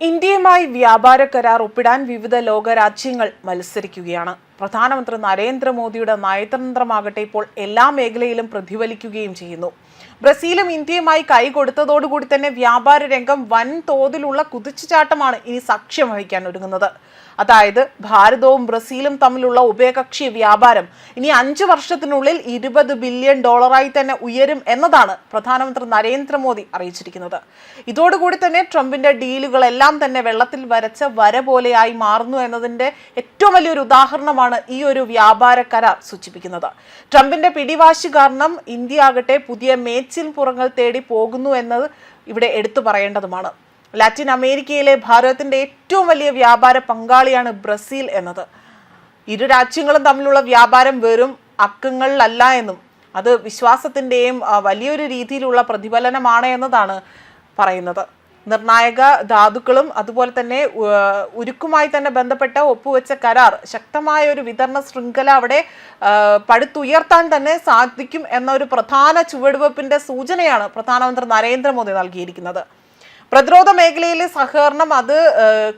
ഇന്ത്യയുമായി വ്യാപാര കരാർ ഒപ്പിടാൻ വിവിധ ലോകരാജ്യങ്ങൾ മത്സരിക്കുകയാണ്. പ്രധാനമന്ത്രി നരേന്ദ്രമോദിയുടെ നയതന്ത്രമാകട്ടെ ഇപ്പോൾ എല്ലാ മേഖലയിലും പ്രതിഫലിക്കുകയും ചെയ്യുന്നു. ബ്രസീലും ഇന്ത്യയുമായി കൈകൊടുത്തതോടുകൂടി തന്നെ വ്യാപാര രംഗം വൻതോതിലുള്ള കുതിച്ചുചാട്ടമാണ് ഇനി സാക്ഷ്യം വഹിക്കാൻ ഒരുങ്ങുന്നത്. അതായത് ഭാരതവും ബ്രസീലും തമ്മിലുള്ള ഉഭയകക്ഷി വ്യാപാരം ഇനി 5 വർഷത്തിനുള്ളിൽ $20 ബില്യൺ തന്നെ ഉയരും എന്നതാണ് പ്രധാനമന്ത്രി നരേന്ദ്രമോദി അറിയിച്ചിരിക്കുന്നത്. ഇതോടുകൂടി തന്നെ ട്രംപിന്റെ ഡീലുകളെല്ലാം തന്നെ വെള്ളത്തിൽ വരച്ച വര പോലെയായി മാറുന്നു എന്നതിന്റെ ഏറ്റവും വലിയൊരു ഉദാഹരണമാണ് ഈ ഒരു വ്യാപാര കരാർ സൂചിപ്പിക്കുന്നത്. ട്രംപിന്റെ പിടിവാശി കാരണം ഇന്ത്യ ആകട്ടെ പുതിയ മേച്ചിൽ പുറങ്ങൾ തേടി പോകുന്നു എന്നത് ഇവിടെ എടുത്തു പറയേണ്ടതുമാണ്. ലാറ്റിൻ അമേരിക്കയിലെ ഭാരതത്തിന്റെ ഏറ്റവും വലിയ വ്യാപാര പങ്കാളിയാണ് ബ്രസീൽ എന്നത്. ഇരു രാജ്യങ്ങളും തമ്മിലുള്ള വ്യാപാരം വെറും അക്കങ്ങളിലല്ല എന്നും അത് വിശ്വാസത്തിന്റെയും വലിയൊരു രീതിയിലുള്ള പ്രതിഫലനമാണ് എന്നതാണ് പറയുന്നത്. നിർണായക ധാതുക്കളും അതുപോലെ തന്നെ ഉരുക്കുമായി തന്നെ ബന്ധപ്പെട്ട ഒപ്പുവെച്ച കരാർ ശക്തമായ ഒരു വിതരണ ശൃംഖല അവിടെ പടുത്തുയർത്താൻ തന്നെ സാധിക്കും എന്ന ഒരു പ്രധാന ചുവടുവെപ്പിന്റെ സൂചനയാണ് പ്രധാനമന്ത്രി നരേന്ദ്രമോദി നൽകിയിരിക്കുന്നത്. പ്രതിരോധ മേഖലയിലെ സഹകരണം അത്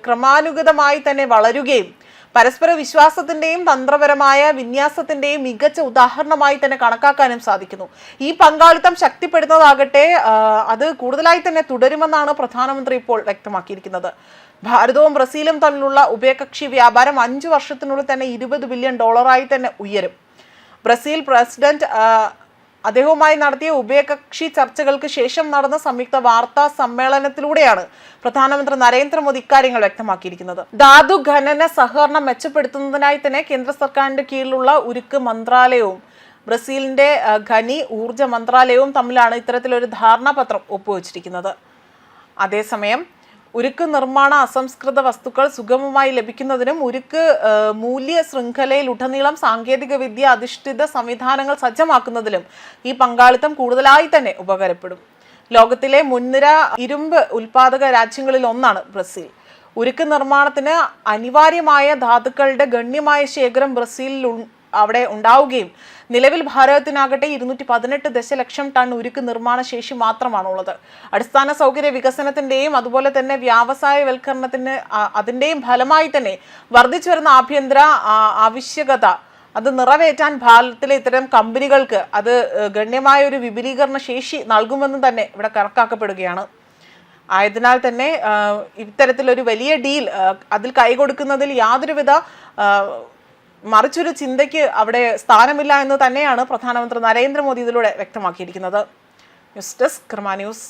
ക്രമാനുഗതമായി തന്നെ വളരുകയും പരസ്പര വിശ്വാസത്തിന്റെയും തന്ത്രപരമായ വിന്യാസത്തിന്റെയും മികച്ച ഉദാഹരണമായി തന്നെ കണക്കാക്കാനും സാധിക്കുന്നു. ഈ പങ്കാളിത്തം ശക്തിപ്പെടുന്നതാകട്ടെ അത് കൂടുതലായി തന്നെ തുടരുമെന്നാണ് പ്രധാനമന്ത്രി ഇപ്പോൾ വ്യക്തമാക്കിയിരിക്കുന്നത്. ഭാരതവും ബ്രസീലും തമ്മിലുള്ള ഉഭയകക്ഷി വ്യാപാരം 5 വർഷത്തിനുള്ളിൽ തന്നെ $20 ബില്യൺ തന്നെ ഉയരും. ബ്രസീൽ പ്രസിഡന്റ് അദ്ദേഹവുമായി നടത്തിയ ഉഭയകക്ഷി ചർച്ചകൾക്ക് ശേഷം നടന്ന സംയുക്ത വാർത്താ സമ്മേളനത്തിലൂടെയാണ് പ്രധാനമന്ത്രി നരേന്ദ്രമോദി ഇക്കാര്യങ്ങൾ വ്യക്തമാക്കിയിരിക്കുന്നത്. ധാതു ഖനന സഹകരണം മെച്ചപ്പെടുത്തുന്നതിനായി തന്നെ കേന്ദ്ര സർക്കാരിന്റെ കീഴിലുള്ള ഉരുക്ക് മന്ത്രാലയവും ബ്രസീലിന്റെ ഖനി ഊർജ മന്ത്രാലയവും തമ്മിലാണ് ഇത്തരത്തിലൊരു ധാരണാപത്രം ഒപ്പുവെച്ചിരിക്കുന്നത്. അതേസമയം ഉരുക്ക് നിർമ്മാണ അസംസ്കൃത വസ്തുക്കൾ സുഗമമായി ലഭിക്കുന്നതിനും ഉരുക്ക് മൂല്യ ശൃംഖലയിൽ ഉടനീളം സാങ്കേതിക വിദ്യ അധിഷ്ഠിത സംവിധാനങ്ങൾ സജ്ജമാക്കുന്നതിലും ഈ പങ്കാളിത്തം കൂടുതലായി തന്നെ ഉപകാരപ്പെടും. ലോകത്തിലെ മുൻനിര ഇരുമ്പ് ഉൽപാദക രാജ്യങ്ങളിൽ ഒന്നാണ് ബ്രസീൽ. ഉരുക്ക് നിർമ്മാണത്തിന് അനിവാര്യമായ ധാതുക്കളുടെ ഗണ്യമായ ശേഖരം ബ്രസീലിൽ അവിടെ ഉണ്ടാവുകയും നിലവിൽ ഭാരതത്തിനാകട്ടെ 218 ദശലക്ഷം ടൺ ഉരുക്ക് നിർമ്മാണ ശേഷി മാത്രമാണുള്ളത്. അടിസ്ഥാന സൗകര്യ വികസനത്തിന്റെയും അതുപോലെ തന്നെ വ്യാവസായവൽക്കരണത്തിന് അതിന്റെയും ഫലമായി തന്നെ വർദ്ധിച്ചു വരുന്ന ആഭ്യന്തര ആവശ്യകത അത് നിറവേറ്റാൻ ഭാരതത്തിലെ ഇത്തരം കമ്പനികൾക്ക് അത് ഗണ്യമായ ഒരു വിപുലീകരണ ശേഷി നൽകുമെന്ന് തന്നെ ഇവിടെ കണക്കാക്കപ്പെടുകയാണ്. ആയതിനാൽ തന്നെ ഇത്തരത്തിലൊരു വലിയ ഡീൽ അതിൽ കൈകൊടുക്കുന്നതിൽ യാതൊരുവിധ മറിച്ചൊരു ചിന്തയ്ക്ക് അവിടെ സ്ഥാനമില്ല എന്ന് തന്നെയാണ് പ്രധാനമന്ത്രി നരേന്ദ്രമോദി ഇതിലൂടെ വ്യക്തമാക്കിയിരിക്കുന്നത്. ന്യൂസ് ഡെസ്ക് കർമ്മ ന്യൂസ്.